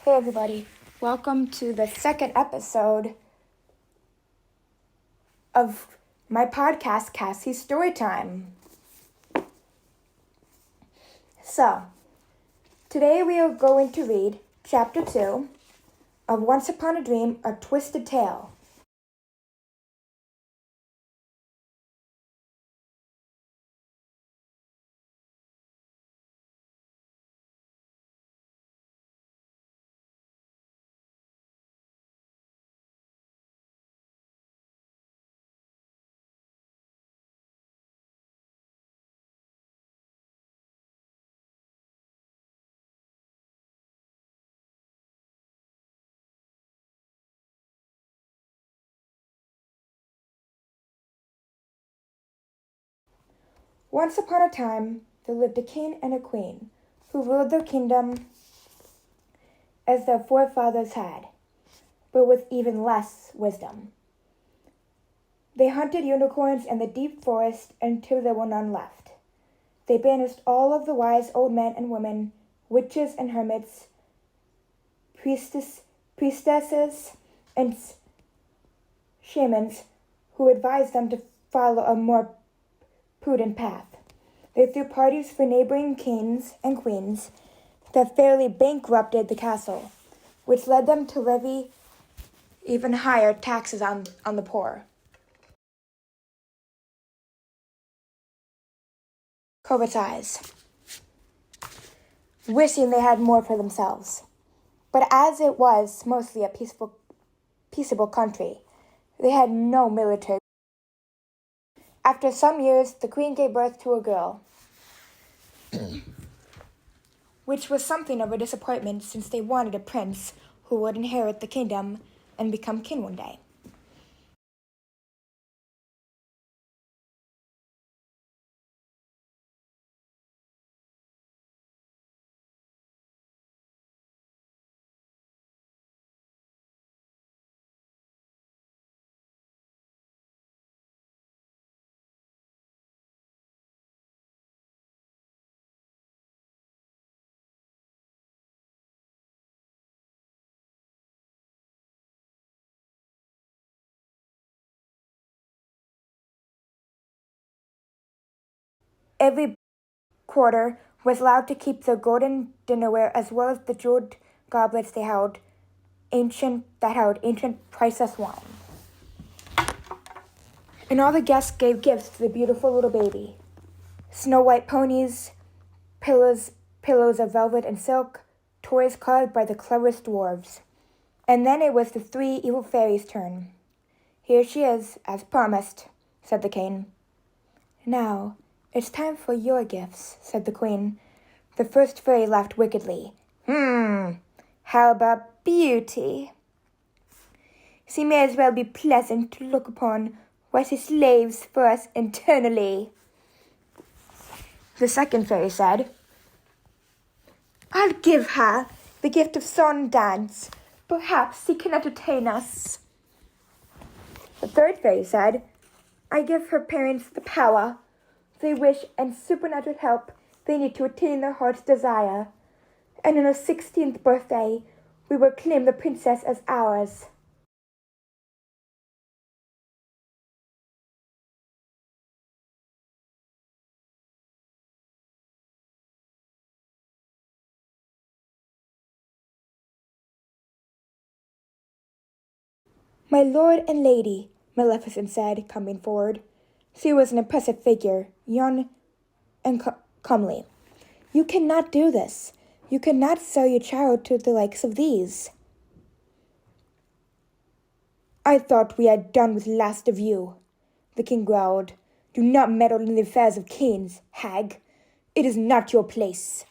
Hey everybody, welcome to the second episode of my podcast, Cassie's Storytime. So, today we are going to read Chapter 2 of Once Upon a Dream, A Twisted Tale. Once upon a time, there lived a king and a queen who ruled their kingdom as their forefathers had, but with even less wisdom. They hunted unicorns in the deep forest until there were none left. They banished all of the wise old men and women, witches and hermits, priestesses, and shamans who advised them to follow a more prudent path. They threw parties for neighboring kings and queens that fairly bankrupted the castle, which led them to levy even higher taxes on the poor. Covet's eyes, wishing they had more for themselves. But as it was mostly a peaceable country, they had no military. After some years, the queen gave birth to a girl, which was something of a disappointment since they wanted a prince who would inherit the kingdom and become king one day. Every quarter was allowed to keep their golden dinnerware as well as the jeweled goblets that held ancient priceless wine. And all the guests gave gifts to the beautiful little baby: snow white ponies, pillows of velvet and silk, toys carved by the cleverest dwarves. And then it was the three evil fairies' turn. "Here she is, as promised," said the king. "Now, it's time for your gifts," said the queen. The first fairy laughed wickedly. How about beauty? She may as well be pleasant to look upon while she slaves for us eternally." The second fairy said, "I'll give her the gift of song and dance. Perhaps she can entertain us." The third fairy said, "I give her parents the power they wish and supernatural help they need to attain their heart's desire. And on her 16th birthday, we will claim the princess as ours." "My lord and lady," Maleficent said, coming forward. She was an impressive figure, young and comely. "You cannot do this. You cannot sell your child to the likes of these." "I thought we had done with last of you," the king growled. "Do not meddle in the affairs of kings, hag. It is not your place."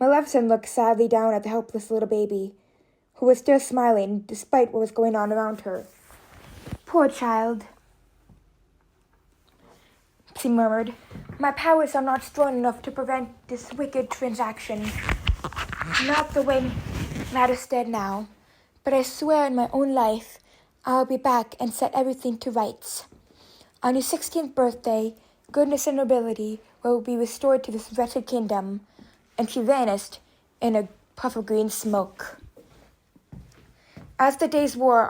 Maleficent looked sadly down at the helpless little baby, who was still smiling despite what was going on around her. "Poor child," she murmured. "My powers are not strong enough to prevent this wicked transaction. Not the way matters stand now. But I swear in my own life, I'll be back and set everything to rights. On your 16th birthday, goodness and nobility will be restored to this wretched kingdom." And she vanished in a puff of green smoke. As the days wore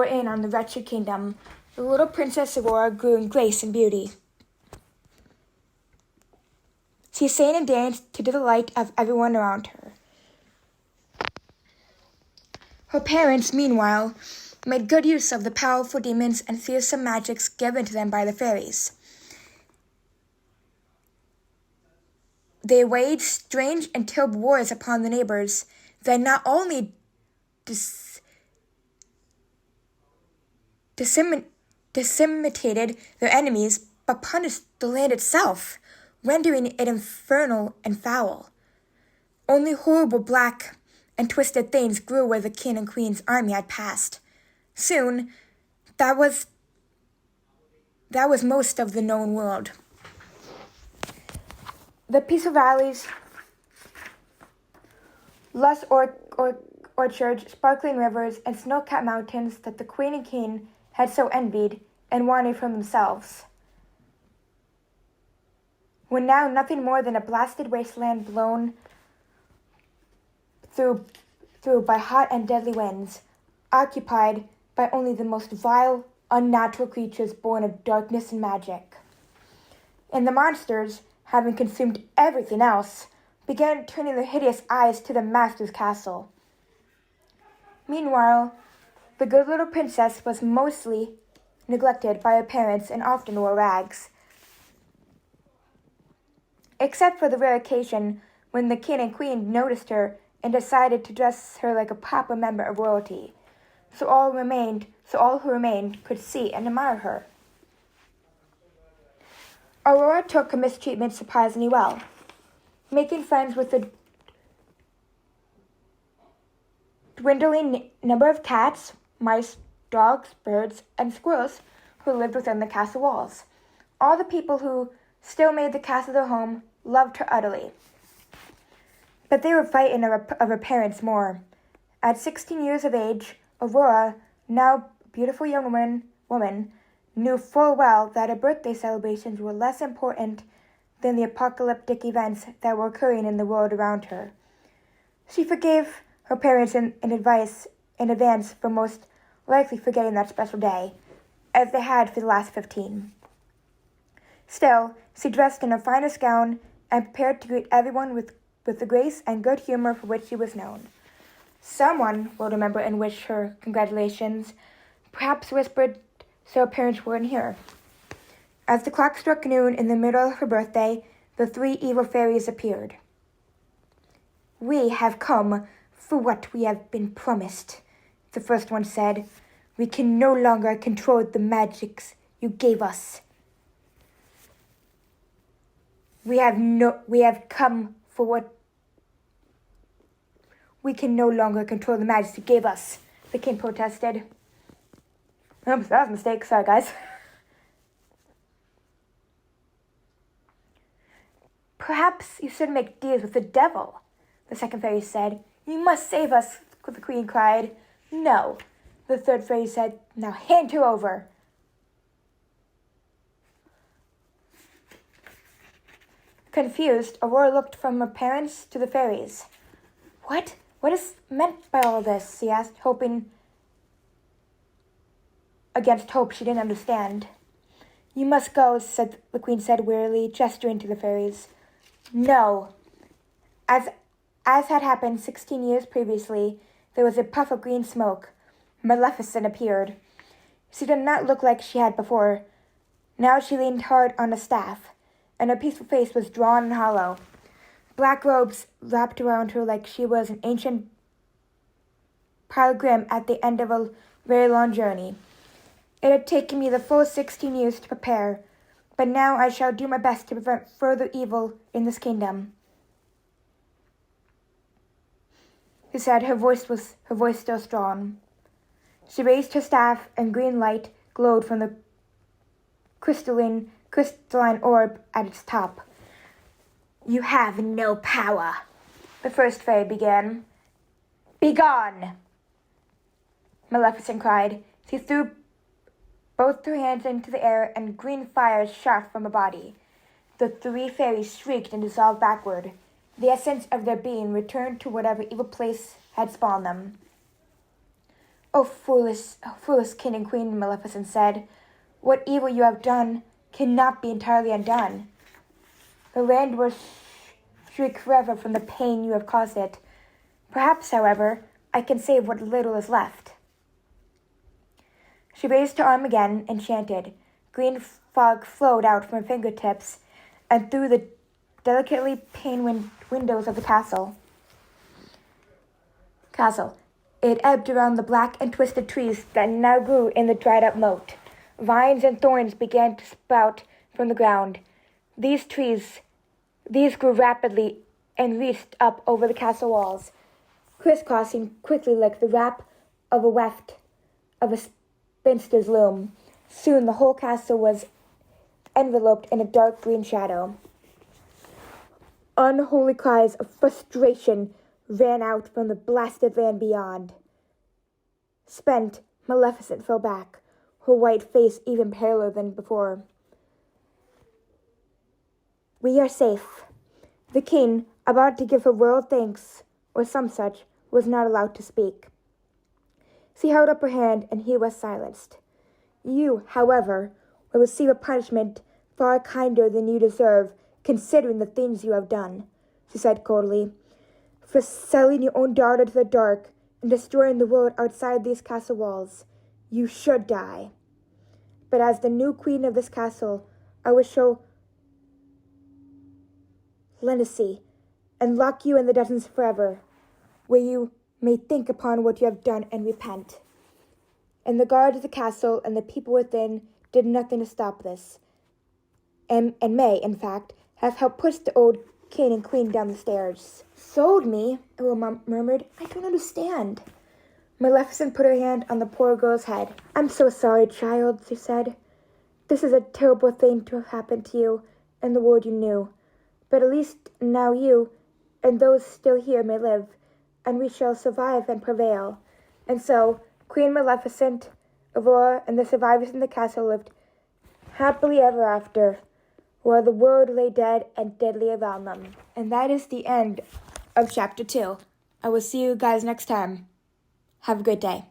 in on the wretched kingdom, the little Princess Aurora grew in grace and beauty. She sang and danced to the delight of everyone around her. Her parents, meanwhile, made good use of the powerful demons and fearsome magics given to them by the fairies. They waged strange and terrible wars upon the neighbors that not only decimated their enemies, but punished the land itself, rendering it infernal and foul. Only horrible black and twisted things grew where the king and queen's army had passed. Soon, that was most of the known world. The peaceful valleys, lush orchards, sparkling rivers, and snow-capped mountains that the queen and king had so envied and wanted for themselves were now nothing more than a blasted wasteland blown through by hot and deadly winds, occupied by only the most vile, unnatural creatures born of darkness and magic. And the monsters, having consumed everything else, began turning their hideous eyes to the master's castle. Meanwhile, the good little princess was mostly neglected by her parents and often wore rags. Except for the rare occasion when the king and queen noticed her and decided to dress her like a proper member of royalty, so all who remained could see and admire her. Aurora took her mistreatment surprisingly well, making friends with the dwindling number of cats, mice, dogs, birds, and squirrels who lived within the castle walls. All the people who still made the castle their home loved her utterly. But they were frightened of her parents more. At 16 years of age, Aurora, now beautiful young woman, knew full well that her birthday celebrations were less important than the apocalyptic events that were occurring in the world around her. She forgave her parents in advance for most likely forgetting that special day, as they had for the last 15. Still, she dressed in her finest gown and prepared to greet everyone with the grace and good humor for which she was known. Someone will remember and wish her congratulations, perhaps whispered so her parents wouldn't hear. As the clock struck noon in the middle of her birthday, the three evil fairies appeared. "We have come for what we have been promised," the first one said. "We can no longer control the magics you gave us. We come for what we can no longer control the magic you gave us," the king protested. Oops, that was a mistake. Sorry, guys. "Perhaps you should make deals with the devil," the second fairy said. "You must save us," the queen cried. "No," the third fairy said. "Now hand her over." Confused, Aurora looked from her parents to the fairies. What is meant by all this?" she asked, hoping against hope she didn't understand. "You must go," the queen said wearily, gesturing to the fairies. "No." As had happened 16 years previously, there was a puff of green smoke. Maleficent appeared. She did not look like she had before. Now she leaned hard on a staff, and her peaceful face was drawn and hollow. Black robes wrapped around her like she was an ancient pilgrim at the end of a very long journey. "It had taken me the full 16 years to prepare, but now I shall do my best to prevent further evil in this kingdom," she said, her voice still strong. She raised her staff, and green light glowed from the crystalline orb at its top. "You have no power," the first fairy began. "Begone!" Maleficent cried. She threw both her hands into the air, and green fire shot from her body. The three fairies shrieked and dissolved backward. the essence of their being returned to whatever evil place had spawned them. O foolish king and queen, Maleficent said, what evil you have done cannot be entirely undone. The land will shriek forever from the pain you have caused it. Perhaps, however, I can save what little is left. She raised her arm again and chanted. Green fog flowed out from her fingertips and through the delicately paned windows of the castle. It ebbed around the black and twisted trees that now grew in the dried-up moat. Vines and thorns began to sprout from the ground. These grew rapidly and reached up over the castle walls, crisscrossing quickly like the wrap of a weft of a spinster's loom. Soon the whole castle was enveloped in a dark green shadow. Unholy cries of frustration ran out from the blasted land beyond. Spent, Maleficent fell back, her white face even paler than before. We are safe. The king, about to give her royal thanks, or some such, was not allowed to speak. She held up her hand, and he was silenced. You, however, will receive a punishment far kinder than you deserve, considering the things you have done, she said coldly. For selling your own daughter to the dark and destroying the world outside these castle walls, you should die. But as the new queen of this castle, I will show leniency and lock you in the dungeons forever, where you may think upon what you have done and repent. And the guards of the castle and the people within did nothing to stop this, and may, in fact, have helped push the old king and queen down the stairs. Sold me? Ella murmured. I don't understand. Maleficent put her hand on the poor girl's head. I'm so sorry, child, she said. This is a terrible thing to have happened to you and the world you knew. But at least now you and those still here may live, and we shall survive and prevail. And so, Queen Maleficent, Aurora, and the survivors in the castle lived happily ever after, while the world lay dead and deadly around them. And that is the end of Chapter 2. I will see you guys next time. Have a good day.